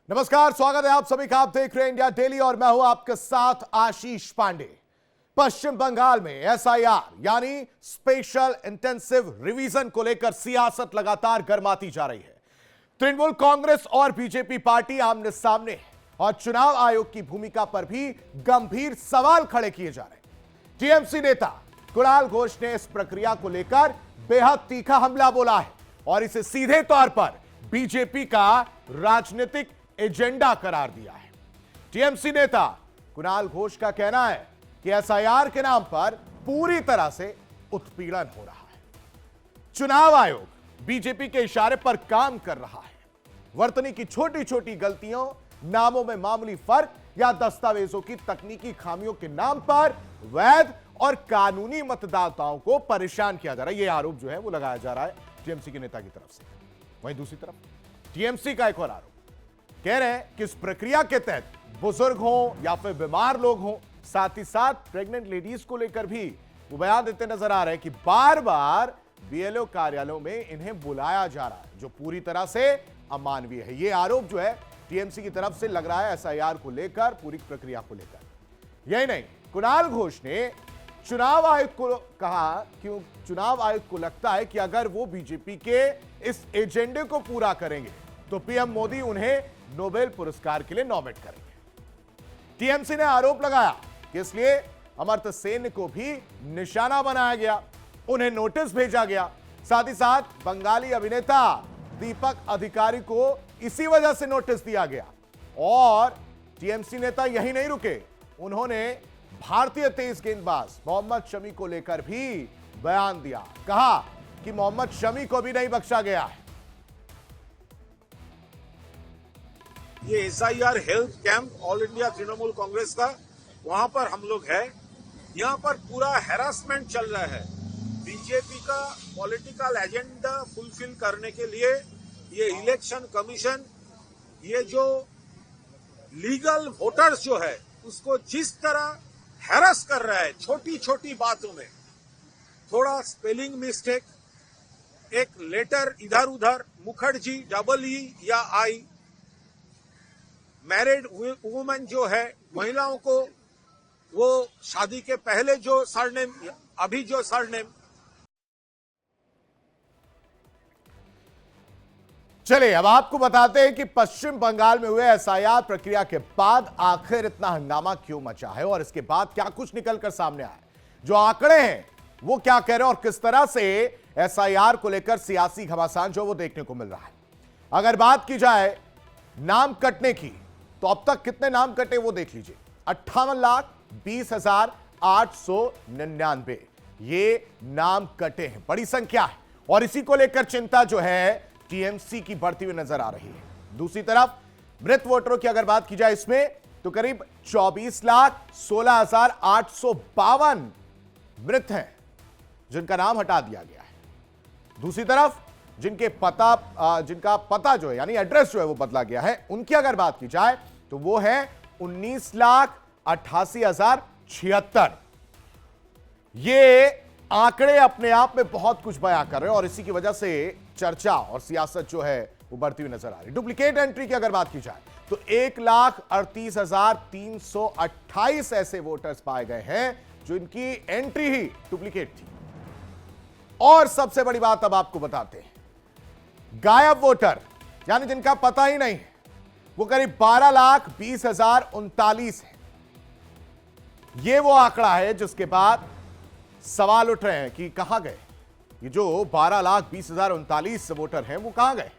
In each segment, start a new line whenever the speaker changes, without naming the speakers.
नमस्कार, स्वागत है आप सभी का। आप देख रहे हैं इंडिया डेली और मैं हूं आपके साथ आशीष पांडे। पश्चिम बंगाल में एसआईआर यानी स्पेशल इंटेंसिव रिवीजन को लेकर सियासत लगातार गर्माती जा रही है। तृणमूल कांग्रेस और बीजेपी पार्टी आमने सामने है और चुनाव आयोग की भूमिका पर भी गंभीर सवाल खड़े किए जा रहे हैं। टीएमसी नेता कुणाल घोष ने इस प्रक्रिया को लेकर बेहद तीखा हमला बोला है और इसे सीधे तौर पर बीजेपी का राजनीतिक एजेंडा करार दिया है। टीएमसी नेता कुणाल घोष का कहना है कि एसआईआर के नाम पर पूरी तरह से उत्पीड़न हो रहा है। चुनाव आयोग बीजेपी के इशारे पर काम कर रहा है। वर्तनी की छोटी छोटी गलतियों, नामों में मामूली फर्क या दस्तावेजों की तकनीकी खामियों के नाम पर वैध और कानूनी मतदाताओं को परेशान किया जा रहा है। यह आरोप जो है वो लगाया जा रहा है टीएमसी के नेता की तरफ से। वहीं दूसरी तरफ टीएमसी का एक और आरोप कह रहे हैं कि इस प्रक्रिया के तहत बुजुर्ग हों या फिर बीमार लोग हों, साथ ही साथ प्रेग्नेंट लेडीज को लेकर भी वो बयान देते नजर आ रहे हैं कि बार बार बीएलओ कार्यालयों में इन्हें बुलाया जा रहा है, जो पूरी तरह से अमानवीय है। ये आरोप जो है टीएमसी की तरफ से लग रहा है एसआईआर को लेकर, पूरी प्रक्रिया को लेकर। यही नहीं, कुणाल घोष ने चुनाव आयोग को कहा कि चुनाव आयोग को लगता है कि अगर वो बीजेपी के इस एजेंडे को पूरा करेंगे तो पीएम मोदी उन्हें नोबेल पुरस्कार के लिए नॉमिनेट करेंगे। टीएमसी ने आरोप लगाया कि इसलिए अमर्त्य सेन को भी निशाना बनाया गया, उन्हें नोटिस भेजा गया। साथ ही साथ बंगाली अभिनेता दीपक अधिकारी को इसी वजह से नोटिस दिया गया। और टीएमसी नेता यही नहीं रुके, उन्होंने भारतीय तेज गेंदबाज मोहम्मद शमी को लेकर भी बयान दिया। कहा कि मोहम्मद शमी को भी नहीं बख्शा गया है।
ये SIR health camp all India Trinamool Congress का, वहां पर हम लोग हैं। यहाँ पर पूरा हैरासमेंट चल रहा है। बीजेपी का पॉलिटिकल एजेंडा फुलफिल करने के लिए ये इलेक्शन कमीशन, ये जो लीगल वोटर्स जो है उसको जिस तरह हैरास कर रहा है, छोटी छोटी बातों में थोड़ा स्पेलिंग मिस्टेक, एक लेटर इधर उधर, मुखर्जी डबल ई या आई, मैरिड वुमेन जो है, महिलाओं को वो शादी के पहले जो सरनेम, अभी जो सरनेम।
चलिए अब आपको बताते हैं कि पश्चिम बंगाल में हुए एसआईआर प्रक्रिया के बाद आखिर इतना हंगामा क्यों मचा है और इसके बाद क्या कुछ निकलकर सामने आया है। जो आंकड़े हैं वो क्या कह रहे हैं और किस तरह से एसआईआर को लेकर सियासी घमासान जो वो देखने को मिल रहा है। अगर बात की जाए नाम कटने की, तो अब तक कितने नाम कटे वो देख लीजिए। 58,20,899 ये नाम कटे हैं, बड़ी संख्या है। और इसी को लेकर चिंता जो है टीएमसी की बढ़ती हुई नजर आ रही है। दूसरी तरफ मृत वोटरों की अगर बात की जाए इसमें, तो करीब 24,16,852 मृत हैं जिनका नाम हटा दिया गया है। दूसरी तरफ जिनका पता जो है यानी एड्रेस जो है वो बदला गया है, उनकी अगर बात की जाए तो वो है 19,88,076। ये आंकड़े अपने आप में बहुत कुछ बयां कर रहे हैं और इसी की वजह से चर्चा और सियासत जो है वो बढ़ती हुई नजर आ रही है। डुप्लीकेट एंट्री की अगर बात की जाए तो 1,38,328 ऐसे वोटर्स पाए गए हैं जिनकी एंट्री ही डुप्लीकेट थी। और सबसे बड़ी बात अब आपको बताते हैं, गायब वोटर यानी जिनका पता ही नहीं है, वो करीब 12,20,039 है। ये वो आंकड़ा है जिसके बाद सवाल उठ रहे हैं कि कहां गए ये जो 12,20,039 वोटर हैं, वो कहां गए।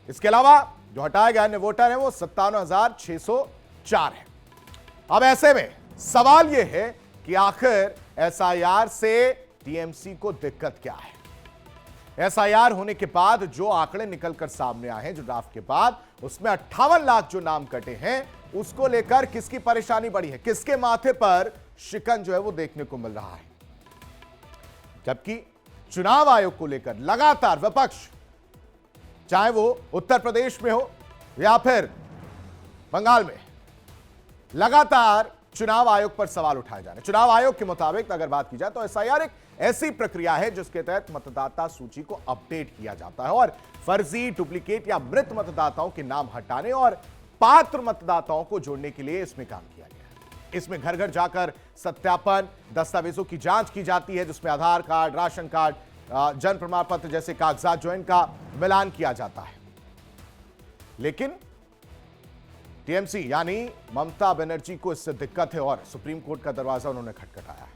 इसके अलावा जो हटाए गए अन्य वोटर हैं वो 57,604 है। अब ऐसे में सवाल यह है कि आखिर एसआईआर से टीएमसी को दिक्कत क्या है। एसआईआर होने के बाद जो आंकड़े निकलकर सामने आए हैं, जो ड्राफ्ट के बाद, उसमें 58 लाख जो नाम कटे हैं, उसको लेकर किसकी परेशानी बढ़ी है, किसके माथे पर शिकन जो है वो देखने को मिल रहा है। जबकि चुनाव आयोग को लेकर लगातार विपक्ष, चाहे वो उत्तर प्रदेश में हो या फिर बंगाल में, लगातार चुनाव आयोग पर सवाल उठाए जा रहे हैं। चुनाव आयोग के मुताबिक अगर बात की जाए तो एसआईआर एक ऐसी प्रक्रिया है जिसके तहत मतदाता सूची को अपडेट किया जाता है और फर्जी, डुप्लीकेट या मृत मतदाताओं के नाम हटाने और पात्र मतदाताओं को जोड़ने के लिए इसमें काम किया गया है। इसमें घर घर जाकर सत्यापन, दस्तावेजों की जांच की जाती है, जिसमें आधार कार्ड, राशन कार्ड, जन्म प्रमाण पत्र जैसे कागजात जो है इनका मिलान किया जाता है। लेकिन टीएमसी यानी ममता बनर्जी को इससे दिक्कत है और सुप्रीम कोर्ट का दरवाजा उन्होंने खटखटाया है।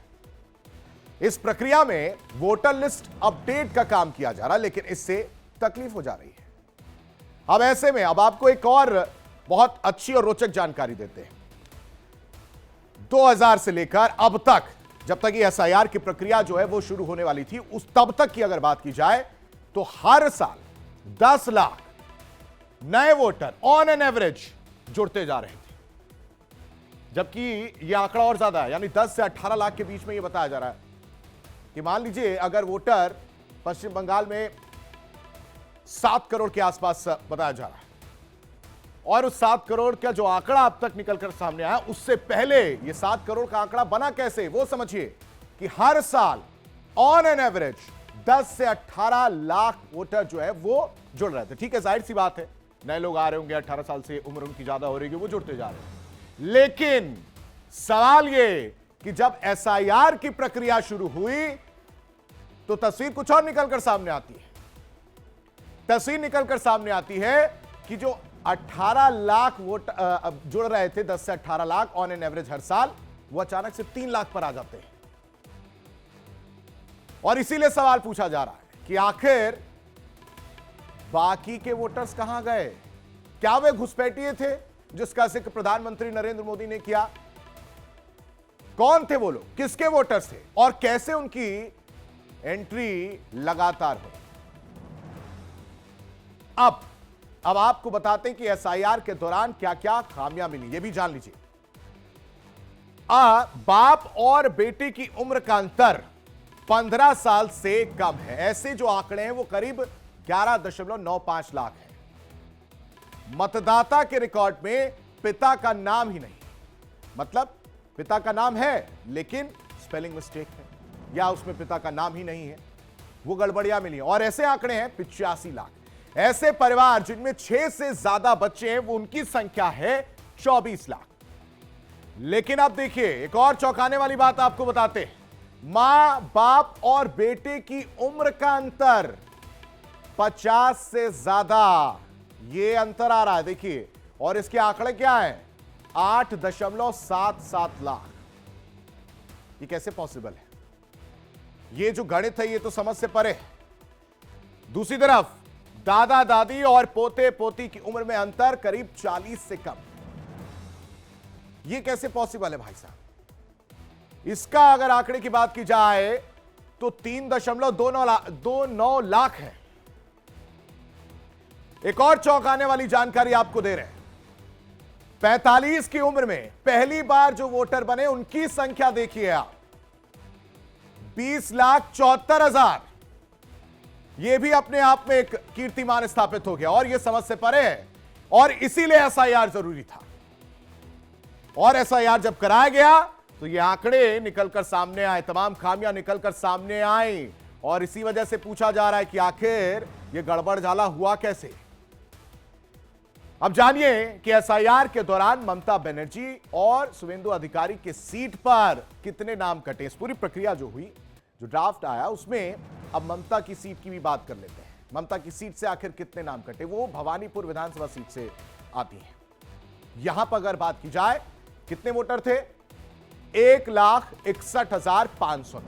इस प्रक्रिया में वोटर लिस्ट अपडेट का काम किया जा रहा है, लेकिन इससे तकलीफ हो जा रही है। अब ऐसे में अब आपको एक और बहुत अच्छी और रोचक जानकारी देते हैं। 2000 से लेकर अब तक, जब तक ये एसआईआर की प्रक्रिया जो है वो शुरू होने वाली थी, उस तब तक की अगर बात की जाए तो हर साल 10 लाख नए वोटर ऑन एन एवरेज जुड़ते जा रहे थे, जबकि यह आंकड़ा और ज्यादा है, यानी 10 से 18 लाख के बीच में यह बताया जा रहा है कि मान लीजिए अगर वोटर पश्चिम बंगाल में 7 करोड़ के आसपास बताया जा रहा है, और उस 7 करोड़ का जो आंकड़ा अब तक निकलकर सामने आया, उससे पहले ये 7 करोड़ का आंकड़ा बना कैसे, वो समझिए कि हर साल ऑन एन एवरेज 10 से 18 लाख वोटर जो है वो जुड़ रहे थे। ठीक है, जाहिर सी बात है, नए लोग आ रहे होंगे, 18 साल से उम्र उनकी ज्यादा हो रही है, वो जुड़ते जा रहे हैं। लेकिन सवाल ये कि जब एसआईआर की प्रक्रिया शुरू हुई तो तस्वीर कुछ और निकलकर सामने आती है। तस्वीर निकलकर सामने आती है कि जो 18 लाख वोट जुड़ रहे थे, 10 से 18 लाख ऑन एन एवरेज हर साल, वो अचानक से 3 लाख पर आ जाते हैं। और इसीलिए सवाल पूछा जा रहा है कि आखिर बाकी के वोटर्स कहां गए? क्या वे घुसपैठिए थे जिसका जिक्र प्रधानमंत्री नरेंद्र मोदी ने किया? कौन थे वो लोग, किसके वोटर्स थे, और कैसे उनकी एंट्री लगातार हुई? अब आपको बताते हैं कि एसआईआर के दौरान क्या क्या खामियां मिली, ये भी जान लीजिए। बाप और बेटे की उम्र का अंतर 15 साल से कम है। ऐसे जो आंकड़े हैं वो करीब 11.95 लाख है। मतदाता के रिकॉर्ड में पिता का नाम ही नहीं, मतलब पिता का नाम है लेकिन स्पेलिंग मिस्टेक है, या उसमें पिता का नाम ही नहीं है, वो गड़बड़ियां मिली। और ऐसे आंकड़े हैं 85 लाख। ऐसे परिवार जिनमें 6 से ज्यादा बच्चे हैं, वो उनकी संख्या है 24 लाख। लेकिन अब देखिए, एक और चौंकाने वाली बात आपको बताते हैं। मां, बाप और बेटे की उम्र का अंतर 50 से ज्यादा, ये अंतर आ रहा है, देखिए। और इसके आंकड़े क्या है? 8.77 लाख। ये कैसे पॉसिबल है? ये जो गणित है ये तो समझ से परे है। दूसरी तरफ दादा दादी और पोते पोती की उम्र में अंतर करीब 40 से कम। ये कैसे पॉसिबल है भाई साहब? इसका अगर आंकड़े की बात की जाए तो 3.29 लाख है। एक और चौंकाने वाली जानकारी आपको दे रहे हैं। 45 की उम्र में पहली बार जो वोटर बने, उनकी संख्या देखिए आप, 20,74,000। यह भी अपने आप में एक कीर्तिमान स्थापित हो गया, और यह समझ से परे है। और इसीलिए एसआईआर जरूरी था। और एसआईआर जब कराया गया तो ये आंकड़े निकलकर सामने आए, तमाम खामियां निकलकर सामने आई, और इसी वजह से पूछा जा रहा है कि आखिर ये गड़बड़ झाला हुआ कैसे। अब जानिए कि एसआईआर के दौरान ममता बनर्जी और शुवेंदु अधिकारी के सीट पर कितने नाम कटे। इस पूरी प्रक्रिया जो हुई, जो ड्राफ्ट आया, उसमें अब ममता की सीट की भी बात कर लेते हैं। ममता की सीट से आखिर कितने नाम कटे? वो भवानीपुर विधानसभा सीट से आती है। यहां पर अगर बात की जाए, कितने वोटर थे? 1,61,509।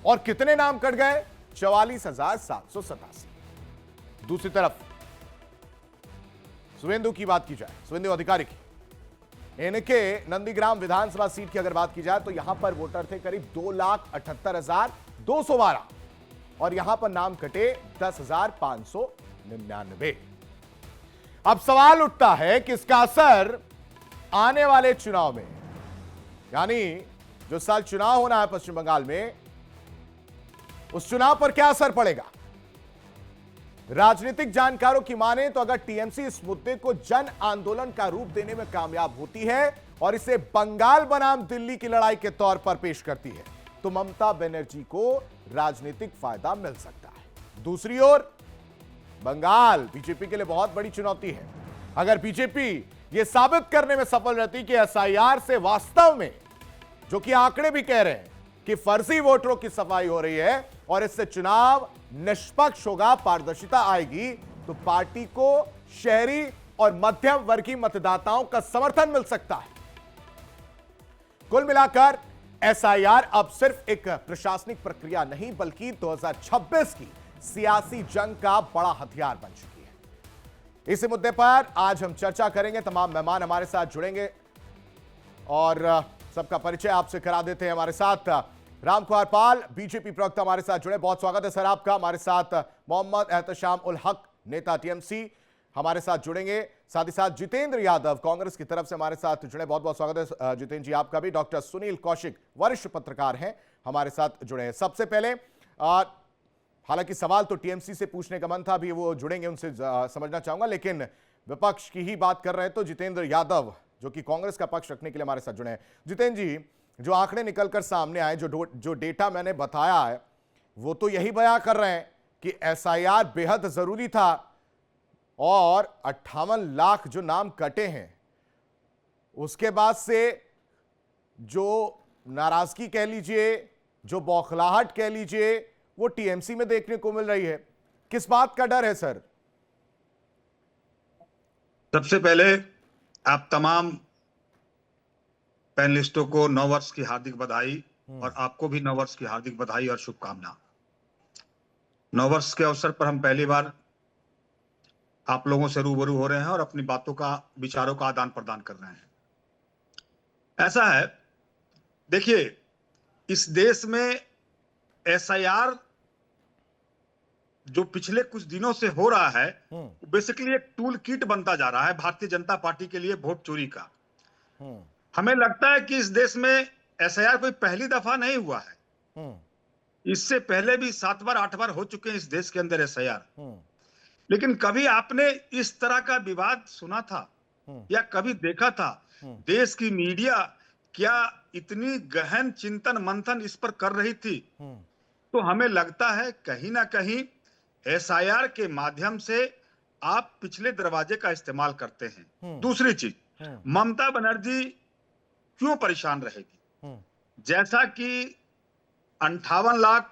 और कितने नाम कट गए? 44,787। दूसरी तरफ शुवेंदु की बात की जाए, शुवेंदु अधिकारी की, इनके नंदीग्राम विधानसभा सीट की अगर बात की जाए तो यहां पर वोटर थे करीब 2,78,212, और यहां पर नाम कटे 10,599। अब सवाल उठता है कि इसका असर आने वाले चुनाव में, यानी जो साल चुनाव होना है पश्चिम बंगाल में, उस चुनाव पर क्या असर पड़ेगा? राजनीतिक जानकारों की माने तो अगर टीएमसी इस मुद्दे को जन आंदोलन का रूप देने में कामयाब होती है और इसे बंगाल बनाम दिल्ली की लड़ाई के तौर पर पेश करती है, तो ममता बनर्जी को राजनीतिक फायदा मिल सकता है। दूसरी ओर बंगाल बीजेपी के लिए बहुत बड़ी चुनौती है। अगर बीजेपी यह साबित करने में सफल रहती कि एसआईआर से वास्तव में, जो कि आंकड़े भी कह रहे हैं कि फर्जी वोटरों की सफाई हो रही है और इससे चुनाव निष्पक्ष होगा, पारदर्शिता आएगी, तो पार्टी को शहरी और मध्यम वर्गीय मतदाताओं का समर्थन मिल सकता है। कुल मिलाकर एसआईआर अब सिर्फ एक प्रशासनिक प्रक्रिया नहीं, बल्कि 2026 की सियासी जंग का बड़ा हथियार बन चुकी है। इसी मुद्दे पर आज हम चर्चा करेंगे। तमाम मेहमान हमारे साथ जुड़ेंगे और सबका परिचय आपसे करा देते हैं। हमारे साथ रामकुमार पाल, बीजेपी प्रवक्ता हमारे साथ जुड़े, बहुत स्वागत है सर आपका। हमारे साथ मोहम्मद एहतशाम उल हक, नेता टीएमसी, हमारे साथ जुड़ेंगे। साथ ही साथ जितेंद्र यादव, कांग्रेस की तरफ से हमारे साथ जुड़े, बहुत बहुत स्वागत है जितेंद्र जी आपका भी। डॉक्टर सुनील कौशिक, वरिष्ठ पत्रकार हैं, हमारे साथ जुड़े हैं। सबसे पहले हालांकि सवाल तो टीएमसी से पूछने का मन था, अभी वो जुड़ेंगे, उनसे समझना चाहूंगा, लेकिन विपक्ष की ही बात कर रहे हैं तो जितेंद्र यादव, जो कि कांग्रेस का पक्ष रखने के लिए हमारे साथ जुड़े हैं। जितेंद्र जी, जो आंकड़े निकलकर सामने आए, जो डेटा मैंने बताया है, वो तो यही बयां कर रहे हैं कि एसआईआर बेहद जरूरी था और 58 लाख जो नाम कटे हैं, उसके बाद से जो नाराजगी कह लीजिए, जो बौखलाहट कह लीजिए, वो टीएमसी में देखने को मिल रही है। किस बात का डर है सर?
सबसे पहले आप तमाम पैनलिस्टों को नववर्ष की हार्दिक बधाई और आपको भी नववर्ष की हार्दिक बधाई और शुभकामना। नववर्ष के अवसर पर हम पहली बार आप लोगों से रूबरू हो रहे हैं और अपनी बातों का, विचारों का आदान प्रदान कर रहे हैं। ऐसा है, देखिए, इस देश में एसआईआर जो पिछले कुछ दिनों से हो रहा है, बेसिकली एक टूल किट बनता जा रहा है भारतीय जनता पार्टी के लिए वोट चोरी का। हमें लगता है कि इस देश में एसआईआर कोई पहली दफा नहीं हुआ है। इससे पहले भी 7 बार 8 बार हो चुके हैं इस देश के अंदर एसआईआर, लेकिन कभी आपने इस तरह का विवाद सुना था या कभी देखा था? देश की मीडिया क्या इतनी गहन चिंतन मंथन इस पर कर रही थी? तो हमें लगता है कहीं ना कहीं एसआईआर के माध्यम से आप पिछले दरवाजे का इस्तेमाल करते हैं। दूसरी चीज, ममता बनर्जी क्यों परेशान रहेगी? जैसा कि 58 लाख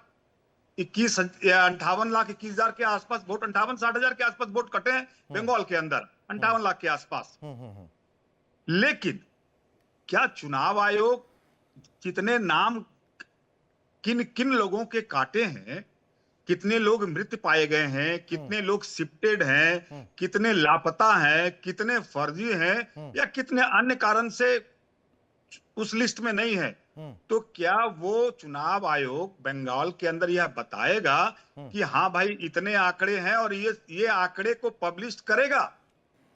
21 हजार के आसपास वोट, 58-60 हजार के आसपास वोट कटे हैं बंगाल के अंदर, 58 लाख के आसपास। लेकिन क्या चुनाव आयोग कितने नाम किन किन लोगों के काटे हैं, कितने लोग मृत पाए गए हैं, कितने लोग शिफ्टेड हैं, कितने लापता हैं, कितने फर्जी हैं, या कितने अन्य कारण से उस लिस्ट में नहीं है, तो क्या वो चुनाव आयोग बंगाल के अंदर यह बताएगा कि हाँ भाई इतने आंकड़े हैं और ये आंकड़े को पब्लिश करेगा?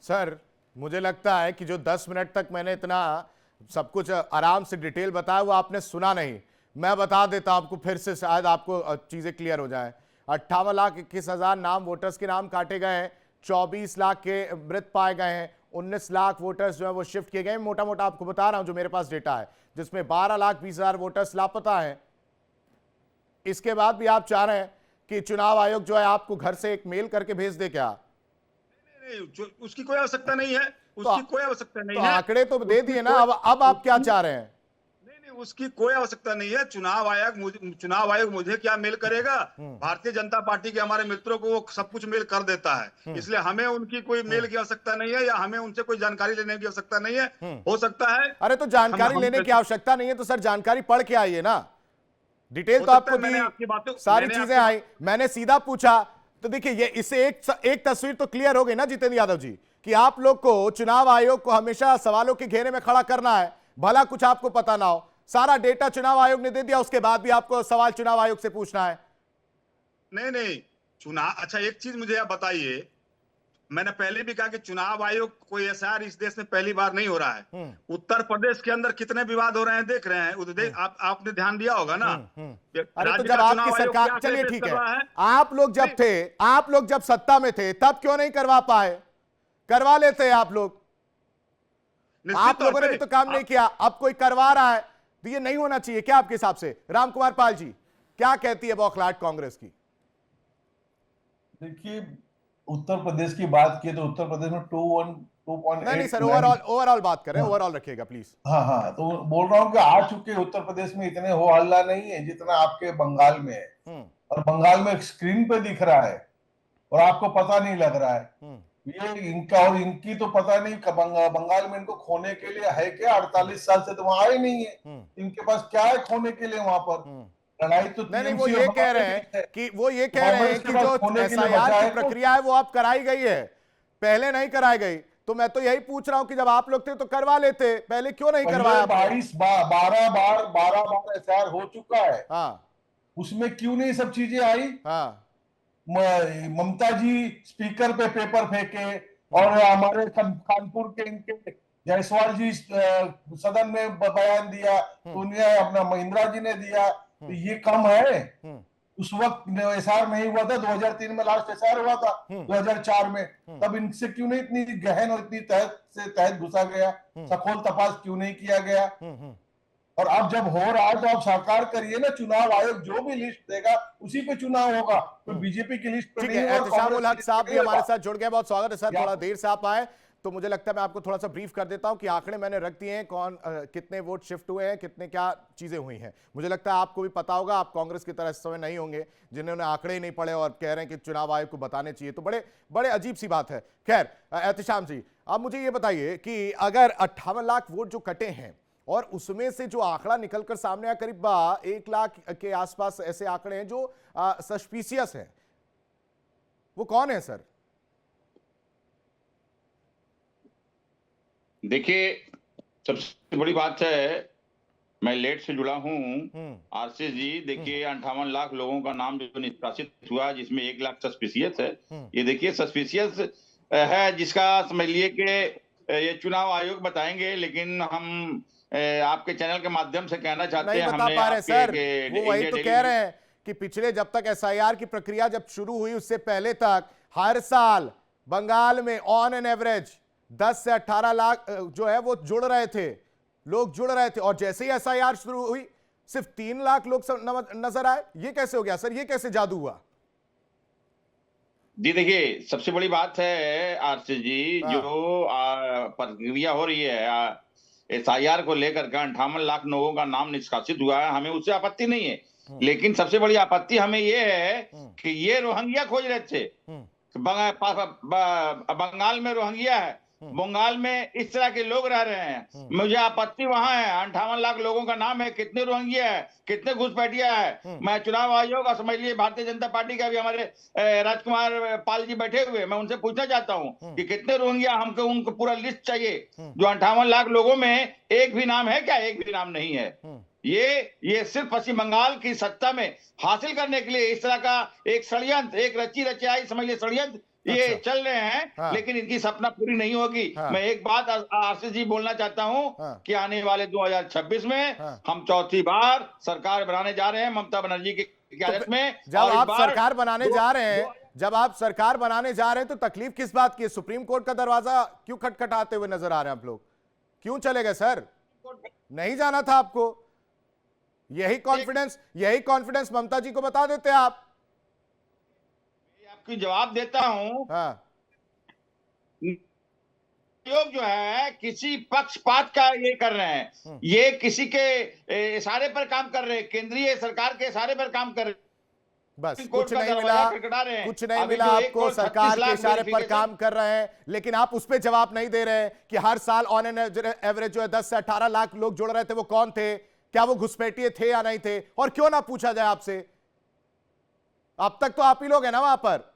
सर, मुझे लगता है कि जो 10 मिनट तक मैंने इतना सब कुछ आराम से डिटेल बताया, वो आपने सुना नहीं। मैं बता देता हूं आपको फिर से, शायद आपको चीजें क्लियर हो जाएं। 58,21,000 नाम, वोटर्स के नाम काटे गए हैं, 24 लाख के मृत पाए गए हैं, 19 लाख वोटर्स जो है वो शिफ्ट किए गए। मोटा मोटा आपको बता रहा हूं जो मेरे पास डेटा है, जिसमें 12,20,000 वोटर्स लापता हैं। इसके बाद भी आप चाह रहे हैं कि चुनाव आयोग जो है आपको घर से एक मेल करके भेज दे क्या?
नहीं, उसकी कोई आवश्यकता नहीं है, उसकी कोई आवश्यकता नहीं है।
आंकड़े तो दे दिए ना, अब आप क्या चाह रहे हैं?
उसकी कोई आवश्यकता नहीं है। चुनाव आयोग मुझे क्या मेल करेगा? भारतीय जनता पार्टी के हमारे मित्रों को वो सब कुछ मेल कर देता है, इसलिए हमें उनकी कोई मेल की आवश्यकता नहीं है या हमें उनसे कोई जानकारी लेने की आवश्यकता नहीं है। हो सकता है,
अरे तो जानकारी लेने की आवश्यकता नहीं है तो सर जानकारी पढ़ के आइए ना, डिटेल तो आपको दी, सारी चीजें आई, मैंने सीधा पूछा। तो देखिए, ये इससे एक तस्वीर तो क्लियर हो गई ना जितेंद्र यादव जी, कि आप लोग को चुनाव आयोग को हमेशा सवालों के घेरे में खड़ा करना है, भला कुछ आपको पता ना हो। सारा डेटा चुनाव आयोग ने दे दिया, उसके बाद भी आपको सवाल चुनाव आयोग से पूछना है।
नहीं, चुनाव, अच्छा एक चीज मुझे आप बताइए, मैंने पहले भी कहा कि चुनाव आयोग कोई एसआईआर इस देश में पहली बार नहीं हो रहा है। उत्तर प्रदेश के अंदर कितने विवाद हो रहे हैं देख रहे हैं, आपने ध्यान दिया होगा ना।
अरे तो जब आपकी सरकार, चलिए ठीक है, आप लोग जब सत्ता में थे तब क्यों नहीं करवा पाए? करवा लेते आप लोग, आप लोगों ने भी तो काम नहीं किया, अब कोई करवा रहा है तो ये नहीं होना चाहिए क्या आपके हिसाब से? रामकुमार पाल जी, क्या कहती है बौखलाहट कांग्रेस की?
देखिए, उत्तर प्रदेश की बात की तो उत्तर प्रदेश में 2-1 2.8।
नहीं सर, ओवरऑल बात करें, ओवरऑल रखिएगा प्लीज।
हाँ हाँ, तो बोल रहा हूँ कि आ चुके उत्तर प्रदेश में इतने हो हल्ला नहीं है जितना आपके बंगाल में है। और बंगाल में स्क्रीन पे दिख रहा है और आपको पता नहीं लग रहा है। ये इनका और इनकी तो पता नहीं बंगाल में इनको खोने के लिए है क्या। 48 साल से तो वहां आए नहीं है, इनके पास क्या है खोने के लिए वहां पर। लड़ाई तो
नहीं वो
TMC
ये
और
कह रहे
हमारे बीच है।
हैं कि जो एसआईआर की प्रक्रिया है वो आप कराई गई है, पहले नहीं कराई गई। तो मैं तो यही पूछ रहा हूं कि जब आप लोग थे तो करवा लेते, पहले क्यों नहीं करवाया?
12 बार SIR हो चुका है।
हाँ,
उसमें क्यों नहीं सब चीजें आई?
हाँ,
ममता जी स्पीकर पे पेपर फेंके और हमारे कानपुर के इनके जायसवाल जी सदन में बयान दिया, तो उन्हें अपना महिंद्रा जी ने दिया। तो ये कम है? उस वक्त SIR नहीं हुआ था, 2003 में लास्ट SIR हुआ था, 2004 में। तब इनसे क्यों नहीं इतनी गहन और इतनी तहत घुसा गया? सखोल तपास क्यों नहीं किया गया? और अब जब हो रहा है तो आप सरकार करिए ना, चुनाव आयोग जो भी लिस्ट देगा उसी पे चुनाव होगा, तो बीजेपी की लिस्ट पे
ठीक
नहीं
है।
होगा।
एहतिशामुल हक साहब भी हमारे
होगा।
साथ जुड़ गए, बहुत स्वागत है सर। थोड़ा देर से आप आए तो मुझे लगता है मैं आपको थोड़ा सा ब्रीफ कर देता हूं कि आंकड़े मैंने रख दिए हैं, कौन कितने वोट शिफ्ट हुए हैं, कितने क्या चीजें हुई हैं। मुझे लगता है आपको भी पता होगा, आप कांग्रेस की तरह इस समय नहीं होंगे जिन्होंने आंकड़े ही नहीं पढ़े और कह रहे हैं कि चुनाव आयोग को बताने चाहिए। तो बड़े बड़े अजीब सी बात है। खैर एहतिशाम जी, आप मुझे ये बताइए कि अगर 58 लाख वोट जो कटे हैं और उसमें से जो आंकड़ा निकलकर सामने आया करीब 1 लाख के आसपास ऐसे आंकड़े हैं जो सस्पिशियस हैं, वो कौन है सर?
देखिए, सबसे बड़ी बात है, मैं लेट से जुड़ा हूं आरसी जी। देखिए 58 लाख लोगों का नाम जो निष्कासित हुआ, जिसमें 1 लाख सस्पिशियस है। ये देखिए सस्पिशियस है, जिसका समझ लिए कि ये चुनाव आयोग बताएंगे, लेकिन हम आपके चैनल के माध्यम से कहना चाहते हैं,
नहीं बता पा रहे सर। वो वही तो कह रहे हैं कि पिछले जब तक एसआईआर की प्रक्रिया जब शुरू हुई उससे पहले तक हर साल बंगाल में ऑन एन एवरेज 10 से 18 लाख जो है वो जुड़ रहे थे, लोग जुड़ रहे थे। और जैसे ही एसआईआर शुरू हुई सिर्फ 3 लाख लोग नजर आए। ये कैसे हो गया सर? ये कैसे जादू हुआ?
जी देखिए, सबसे बड़ी बात है आरसी जी, जो प्रक्रिया हो रही है एसआईआर को लेकर के 58 लाख लोगों का नाम निष्कासित हुआ है, हमें उससे आपत्ति नहीं है। लेकिन सबसे बड़ी आपत्ति हमें यह है कि ये रोहिंग्या खोज रहे थे। बंगाल में रोहिंग्या है, बंगाल में इस तरह के लोग रह रहे हैं। मुझे आपत्ति वहां है। 58 लाख लोगों का नाम है, कितने रोहिंग्या है, कितने घुसपैठिया है। मैं चुनाव आयोग और समझ लिए भारतीय जनता पार्टी का भी हमारे राजकुमार पाल जी बैठे हुए, मैं उनसे पूछना चाहता हूं कि कितने रोहिंग्या, हमको उनको पूरा लिस्ट चाहिए। जो 58 लाख लोगों में एक भी नाम है क्या? एक भी नाम नहीं है। ये सिर्फ पश्चिम बंगाल की सत्ता में हासिल करने के लिए इस तरह का एक षड्यंत्र, एक रची रचाई समझ लिए षड्यंत्र ये चल रहे हैं।
हाँ।
लेकिन इनकी सपना पूरी नहीं होगी।
हाँ।
मैं एक बात आरसी जी बोलना चाहता हूं कि आने वाले 2026 में हम चौथी बार सरकार बनाने जा रहे हैं ममता बनर्जी की क़यादत में।
जब आप सरकार बनाने जा रहे हैं, जब आप सरकार बनाने जा रहे हैं तो तकलीफ किस बात की है? सुप्रीम कोर्ट का दरवाजा क्यों खटखटाते हुए नजर आ रहे हैं आप लोग? क्यों चले गए सर? नहीं जाना था आपको? यही कॉन्फिडेंस ममता जी को बता देते आप।
आपकी जवाब देता हूं।
हाँ।
लोग जो है किसी पक्षपात का ये कर रहे हैं, ये किसी के इशारे पर काम कर रहे हैं, केंद्रीय सरकार के इशारे पर काम कर रहे हैं।
बस कुछ नहीं मिला, कुछ नहीं मिला आपको, सरकार के इशारे पर काम कर रहे हैं। लेकिन आप उस पर जवाब नहीं दे रहे कि हर साल ऑन एन एवरेज जो है 10 से 18 लाख लोग जुड़ रहे थे, वो कौन थे? क्या वो घुसपैठिए थे या नहीं थे? और क्यों ना पूछा जाए आपसे? अब तक तो आप ही लोग हैं ना वहां पर,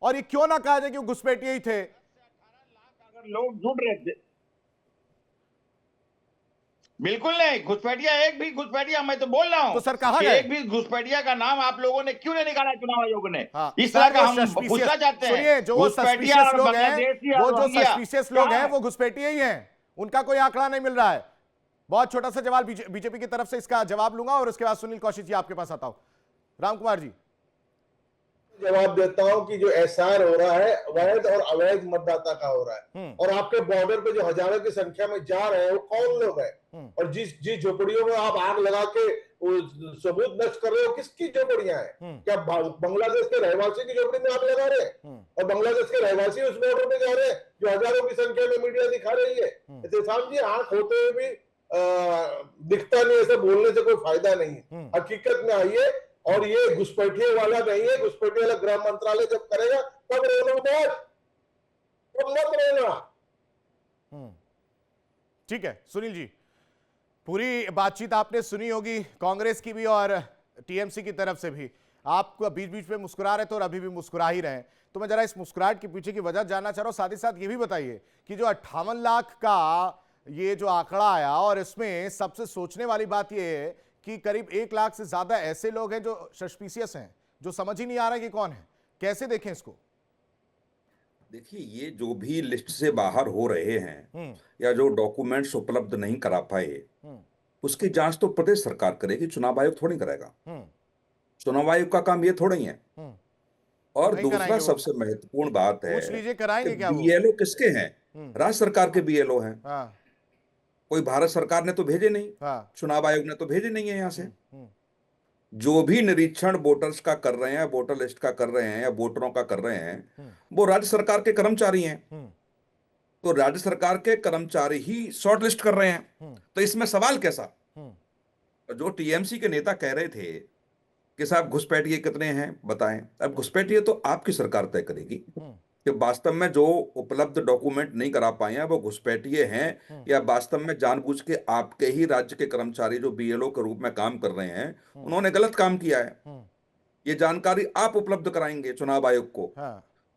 और ये क्यों ना कहा जाए कि वो घुसपैठिए ही थे?
18 लाख अगर लोग जुड़ रहे थे, बिल्कुल नहीं घुसपैठिया, एक भी घुसपैठिया, मैं तो बोल रहा हूं।
तो सर कहा गए?
एक भी घुसपैठिया का नाम आप लोगों ने क्यों नहीं निकाला चुनाव आयोग ने?
हाँ,
इस तरह का हम पूछना चाहते हैं।
सुनिए, जो वो सस्पिशियस लोग हैं वो घुसपैठिए ही हैं, उनका कोई आंकड़ा नहीं मिल रहा है। बहुत छोटा सा सवाल बीजेपी की तरफ से, इसका जवाब लूंगा और उसके बाद सुनील कौशिक जी आपके पास आता हूं। राम कुमार जी
जवाब देता हूं कि जो एसआर हो रहा है वैध और अवैध मतदाता का हो रहा है। और आपके बॉर्डर पे जो हजारों की संख्या में जा रहे हैं वो कौन लोग हैं? और जिस झोपड़ियों में आप आग लगा के सबूत नष्ट कर रहे हो, किसकी झोपड़ियां हैं? क्या बांग्लादेश के रहवासी की झोपड़ी में आग लगा रहे हैं और बांग्लादेश के रहवासी उस बॉर्डर में जा रहे हैं जो हजारों की संख्या में मीडिया दिखा रही है? एहतसाम जी, आंख होते हुए भी दिखता नहीं, ऐसे बोलने से कोई फायदा नहीं है। हकीकत में आइए, और ये घुसपैठिए वाला नहीं है। घुसपैठिए वाला गृह मंत्रालय जब करेगा तब रोना मत, तब मत रोना।
ठीक है सुनील जी, पूरी बातचीत आपने सुनी होगी, कांग्रेस की भी और टीएमसी की तरफ से भी। आप बीच बीच में मुस्कुरा रहे थे और अभी भी मुस्कुरा ही रहे हैं, तो मैं जरा इस मुस्कुराहट के पीछे की वजह जानना चाह रहा हूं। साथ ही साथ ये भी बताइए कि जो 58 लाख का ये जो आंकड़ा आया, और इसमें सबसे सोचने वाली बात यह है कि करीब 1 लाख से ज्यादा ऐसे लोग हैं जो सस्पिशियस हैं, जो समझ ही नहीं आ रहा कि कौन है। कैसे देखें इसको?
देखिए, ये जो भी लिस्ट से बाहर हो रहे हैं या जो डॉक्यूमेंट्स उपलब्ध नहीं करा पाए, उसकी जांच तो प्रदेश सरकार करेगी, चुनाव आयोग थोड़ी करेगा। चुनाव आयोग का काम ये थोड़ा ही है। और दूसरा सबसे महत्वपूर्ण बात है,
पूछ लीजिए कराएंगे क्या वो?
बीएलओ किसके हैं? राज्य सरकार के बीएलओ हैं। कोई भारत सरकार ने तो भेजे नहीं, चुनाव आयोग ने तो भेजे नहीं है। यहाँ से जो भी निरीक्षण वोटर्स का कर रहे हैं, वोटर लिस्ट का कर रहे हैं या वोटरों का कर रहे हैं, वो राज्य सरकार के कर्मचारी हैं। तो राज्य सरकार के कर्मचारी ही शॉर्ट लिस्ट कर रहे हैं, तो इसमें सवाल कैसा? जो टीएमसी के नेता कह रहे थे कि साहब घुसपैठिए कितने हैं बताएं, अब घुसपैठिए तो आपकी सरकार तय करेगी कि वास्तव में जो उपलब्ध डॉक्यूमेंट नहीं करा पाए हैं वो घुसपैठिए हैं या वास्तव में जानबूझ के आपके ही राज्य के कर्मचारी जो बीएलओ के रूप में काम कर रहे हैं उन्होंने गलत काम किया है। ये जानकारी आप उपलब्ध कराएंगे चुनाव आयोग को।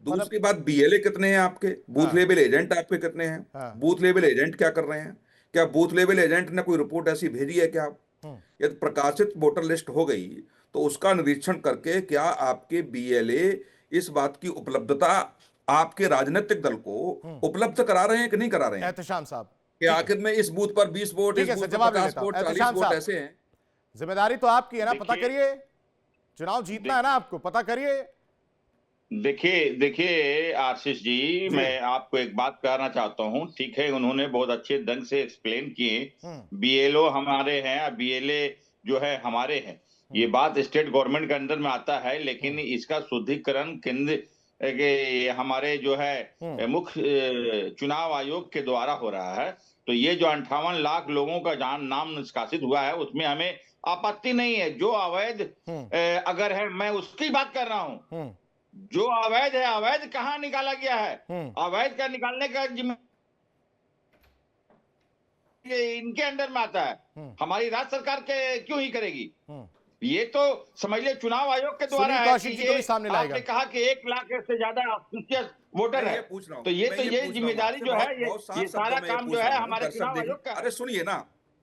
दूसरी बात, बीएलए कितने हैं आपके, बूथ लेवल एजेंट आपके कितने हैं, बूथ लेवल एजेंट क्या कर रहे हैं? क्या बूथ लेवल एजेंट ने कोई रिपोर्ट ऐसी भेजी है क्या? यदि प्रकाशित वोटर लिस्ट हो गई तो उसका निरीक्षण करके क्या आपके बीएलए इस बात की उपलब्धता आपके राजनीतिक दल को उपलब्ध करा रहे हैं कि नहीं करा रहे हैं?
एहतशाम साहब,
कि आखिर में इस बूथ पर 20 वोट, इस बूथ पर 50 वोट, 40 वोट ऐसे हैं।
जिम्मेदारी तो आपकी है ना, पता करिए, चुनाव जीतना है ना आपको, पता करिए।
देखिए आशीष जी, मैं आपको एक बात कहना चाहता हूं। ठीक है, उन्होंने बहुत अच्छे ढंग से एक्सप्लेन किए, बीएलओ हमारे हैं, बीएलए जो है हमारे हैं। ये बात स्टेट गवर्नमेंट के अंदर में आता है, लेकिन इसका शुद्धिकरण केंद्र के हमारे जो है मुख्य चुनाव आयोग के द्वारा हो रहा है। तो ये जो 58 लाख लोगों का नाम निष्कासित हुआ है, उसमें हमें आपत्ति नहीं है। जो अवैध अगर है, मैं उसकी बात कर रहा हूं। जो अवैध है, अवैध कहाँ निकाला गया है? अवैध का निकालने का जिम्मेदारी इनके अंडर में आता है, हमारी राज्य सरकार के क्यों ही करेगी? ये तो समझ लिया चुनाव आयोग के द्वारा है कि ये
सामने लाएगा।
आपने कहा कि 1 लाख से ज्यादा वोटर है, तो ये जिम्मेदारी जो है, ये सारा काम जो है हमारे चुनाव आयोग का।
अरे सुनिए ना,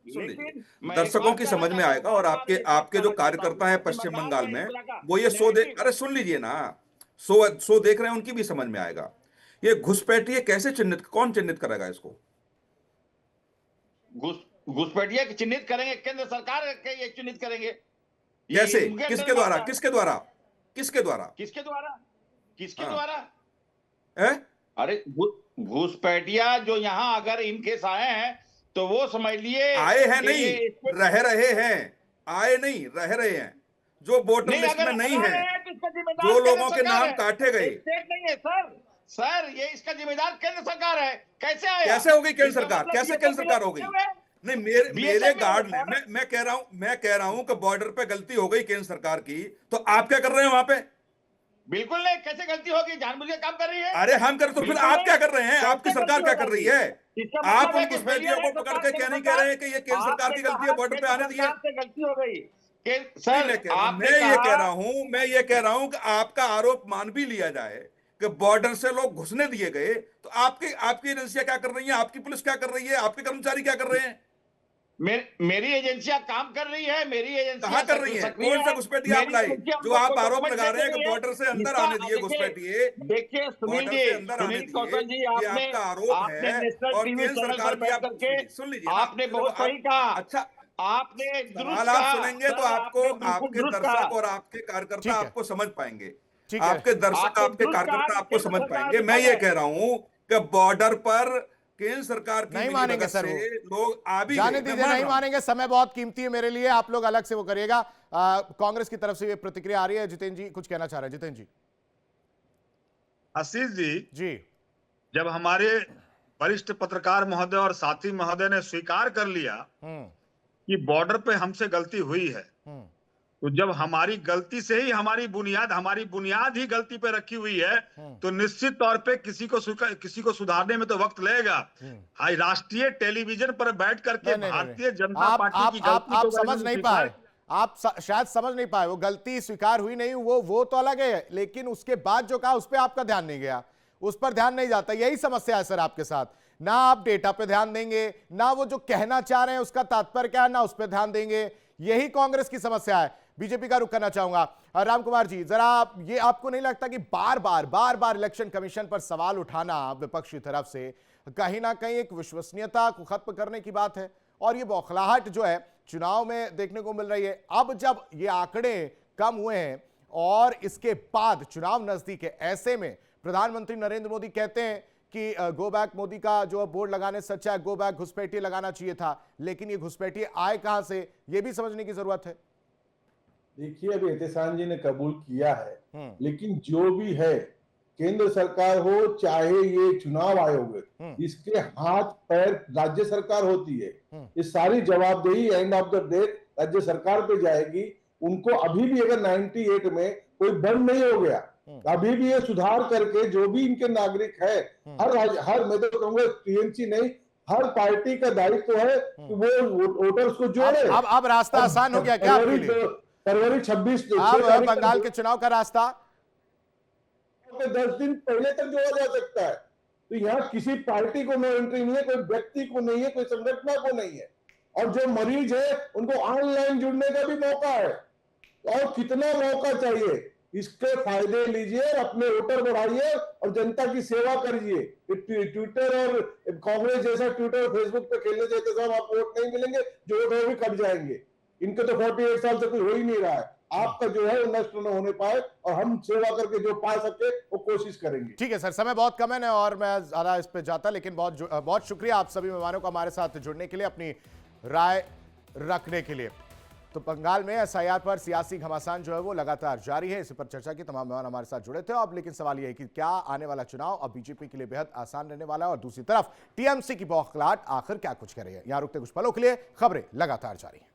दर्शकों की समझ में आएगा और आपके जो कार्यकर्ता है पश्चिम बंगाल में वो ये शो देख, अरे सुन लीजिए ना, शो देख रहे हैं, उनकी भी समझ में आएगा। ये घुसपैठिए कैसे कौन चिन्हित करेगा इसको?
घुसपैठिए चिन्हित करेंगे, केंद्र सरकार के ये चिन्हित करेंगे।
कैसे? किसके द्वारा? किसके द्वारा? किसके द्वारा?
किसके द्वारा? किसके द्वारा? अरे घुसपैठिया जो यहाँ अगर इन केस आए हैं तो वो समझ लिए
आए हैं, नहीं रह रहे हैं, आए नहीं रह रहे हैं, जो वोटर लिस्ट में नहीं है, जो लोगों के नाम काटे गए।
नहीं है सर, ये इसका जिम्मेदार केंद्र सरकार है। कैसे आया?
कैसे होगी केंद्र सरकार? कैसे केंद्र सरकार हो गई? नहीं, मेरे गार्ड ने, मैं कह रहा हूं कि बॉर्डर पे गलती हो गई केंद्र सरकार की, तो आप क्या कर रहे हैं वहां पे?
बिल्कुल नहीं, कैसे गलती होगी? जानबूझ के काम कर रही है।
अरे हम कर, तो फिर आप क्या कर रहे हैं? आपकी सरकार क्या कर रही है? आप उन घुसपैठियों को पकड़ के क्या नहीं कह रहे हैं कि ये केंद्र सरकार की गलती है, बॉर्डर पे आने दिए?
गलती हो गई
सर। मैं ये कह रहा हूं कि आपका आरोप मान भी लिया जाए कि बॉर्डर से लोग घुसने दिए गए, तो आपकी एजेंसियां क्या कर रही हैं? आपकी पुलिस क्या कर रही है? आपके कर्मचारी क्या कर रहे हैं?
मेरी एजेंसियां काम कर रही है। मेरी एजेंसियां
कहां कर रही है? कौन सा घुसपैठिए आप लाई जो आप आरोप लगा रहे हैं कि बॉर्डर से अंदर आने दिए घुसपैठिए?
देखिए सुनील कौशल जी,
आपका आरोप है और केंद्र सरकार की आप सुन लीजिए,
आपने बहुत सही कहा।
अच्छा,
आपने
सवाल आप सुनेंगे तो आपको, आपके दर्शक और आपके कार्यकर्ता आपको समझ पाएंगे, आपके दर्शक आपके कार्यकर्ता आपको समझ पाएंगे। मैं ये कह रहा हूं कि बॉर्डर पर केंद्र सरकार की
नहीं
मिली
मानेंगे
भगत
सर
से लोग आ भी
जाने
गए, मैं
दीजिए,
मान
नहीं
रहा हूं।
मानेंगे, समय बहुत कीमती है मेरे लिए, आप लोग अलग से वो करिएगा। कांग्रेस की तरफ से ये प्रतिक्रिया आ रही है, जितेंद्र जी कुछ कहना चाह रहे हैं। जितेंद्र जी।
आशीष जी,
जी।
जब हमारे वरिष्ठ पत्रकार महोदय और साथी महोदय ने स्वीकार कर लिया कि बॉर्डर पे हमसे गलती हुई है, तो जब हमारी गलती से ही हमारी बुनियाद ही गलती पे रखी हुई है, तो निश्चित तौर पे किसी को सुधारने में तो वक्त लगेगा। आज राष्ट्रीय टेलीविजन पर बैठ करके
नहीं, नहीं, नहीं,
भारतीय जनता
आप
पार्टी
आप
की
आप
गलती
आप
को
समझ
मैंने
नहीं
स्वीकार
पाए, शायद समझ नहीं पाए। वो गलती स्वीकार हुई नहीं, वो तो अलग है, लेकिन उसके बाद जो कहा उस पर आपका ध्यान नहीं गया, उस पर ध्यान नहीं जाता। यही समस्या है सर आपके साथ, ना आप डेटा पे ध्यान देंगे, ना वो जो कहना चाह रहे हैं उसका तात्पर्य क्या है, ना उस पर ध्यान देंगे। यही कांग्रेस की समस्या है। बीजेपी का रुख करना चाहूंगा। राम कुमार जी, जरा ये आपको नहीं लगता कि बार बार इलेक्शन कमीशन पर सवाल उठाना विपक्ष की तरफ से कहीं ना कहीं एक विश्वसनीयता को खत्म करने की बात है? और ये बौखलाहट जो है चुनाव में देखने को मिल रही है, अब जब ये आंकड़े कम हुए हैं और इसके बाद चुनाव नजदीक है, ऐसे में प्रधानमंत्री नरेंद्र मोदी कहते हैं कि गो बैक मोदी का जो बोर्ड लगाने सच्चा है, गो बैक घुसपैठिए लगाना चाहिए था, लेकिन ये घुसपैठिए आए कहां से, ये भी समझने की जरूरत है।
देखिए, अभी एहतेशाम जी ने कबूल किया है, लेकिन जो भी है, केंद्र सरकार हो चाहे ये चुनाव आयोग है, इसके हाथ पैर राज्य सरकार होती है। ये सारी जवाबदेही एंड ऑफ द डे राज्य सरकार पे जाएगी। उनको अभी भी अगर 98 में कोई बंद नहीं हो गया, अभी भी ये सुधार करके जो भी इनके नागरिक है, हर मैं तो कहूंगा टीएमसी नहीं, हर पार्टी का दायित्व है कि वो वोटर्स को जोड़े।
अब रास्ता आसान हो गया क्या आपके लिए?
फरवरी 26
अब बंगाल के चुनाव का रास्ता
10 दिन पहले तक जोड़ा जा सकता है। तो यहाँ किसी पार्टी को नो एंट्री नहीं है, कोई व्यक्ति को नहीं है, कोई संगठन को नहीं है। और जो मरीज है उनको ऑनलाइन जुड़ने का भी मौका है। और कितना मौका चाहिए, इसके फायदे लीजिए, अपने वोटर बढ़ाइए और जनता की सेवा करिए। ट्विटर और कांग्रेस जैसा ट्विटर फेसबुक पे खेलने जाते साहब आपको वोट नहीं मिलेंगे, जो वोट है भी कट जाएंगे। इनके तो 48 साल से कोई हो ही नहीं रहा है। आपका जो है वो नष्ट न होने पाए और हम सेवा करके जो पा सके वो कोशिश करेंगे।
ठीक है सर, समय बहुत कम है और मैं ज्यादा इस पे जाता, लेकिन बहुत शुक्रिया आप सभी मेहमानों का हमारे साथ जुड़ने के लिए, अपनी राय रखने के लिए। तो बंगाल में एसआईआर पर सियासी घमासान जो है वो लगातार जारी है। इसी पर चर्चा की तमाम मेहमान हमारे साथ जुड़े थे। अब लेकिन सवाल यह है कि क्या आने वाला चुनाव अब बीजेपी के लिए बेहद आसान रहने वाला है, और दूसरी तरफ टीएमसी की बौखलाहट आखिर क्या कुछ करे। यहां रुकते कुछ पलों के लिए, खबरें लगातार जारी हैं।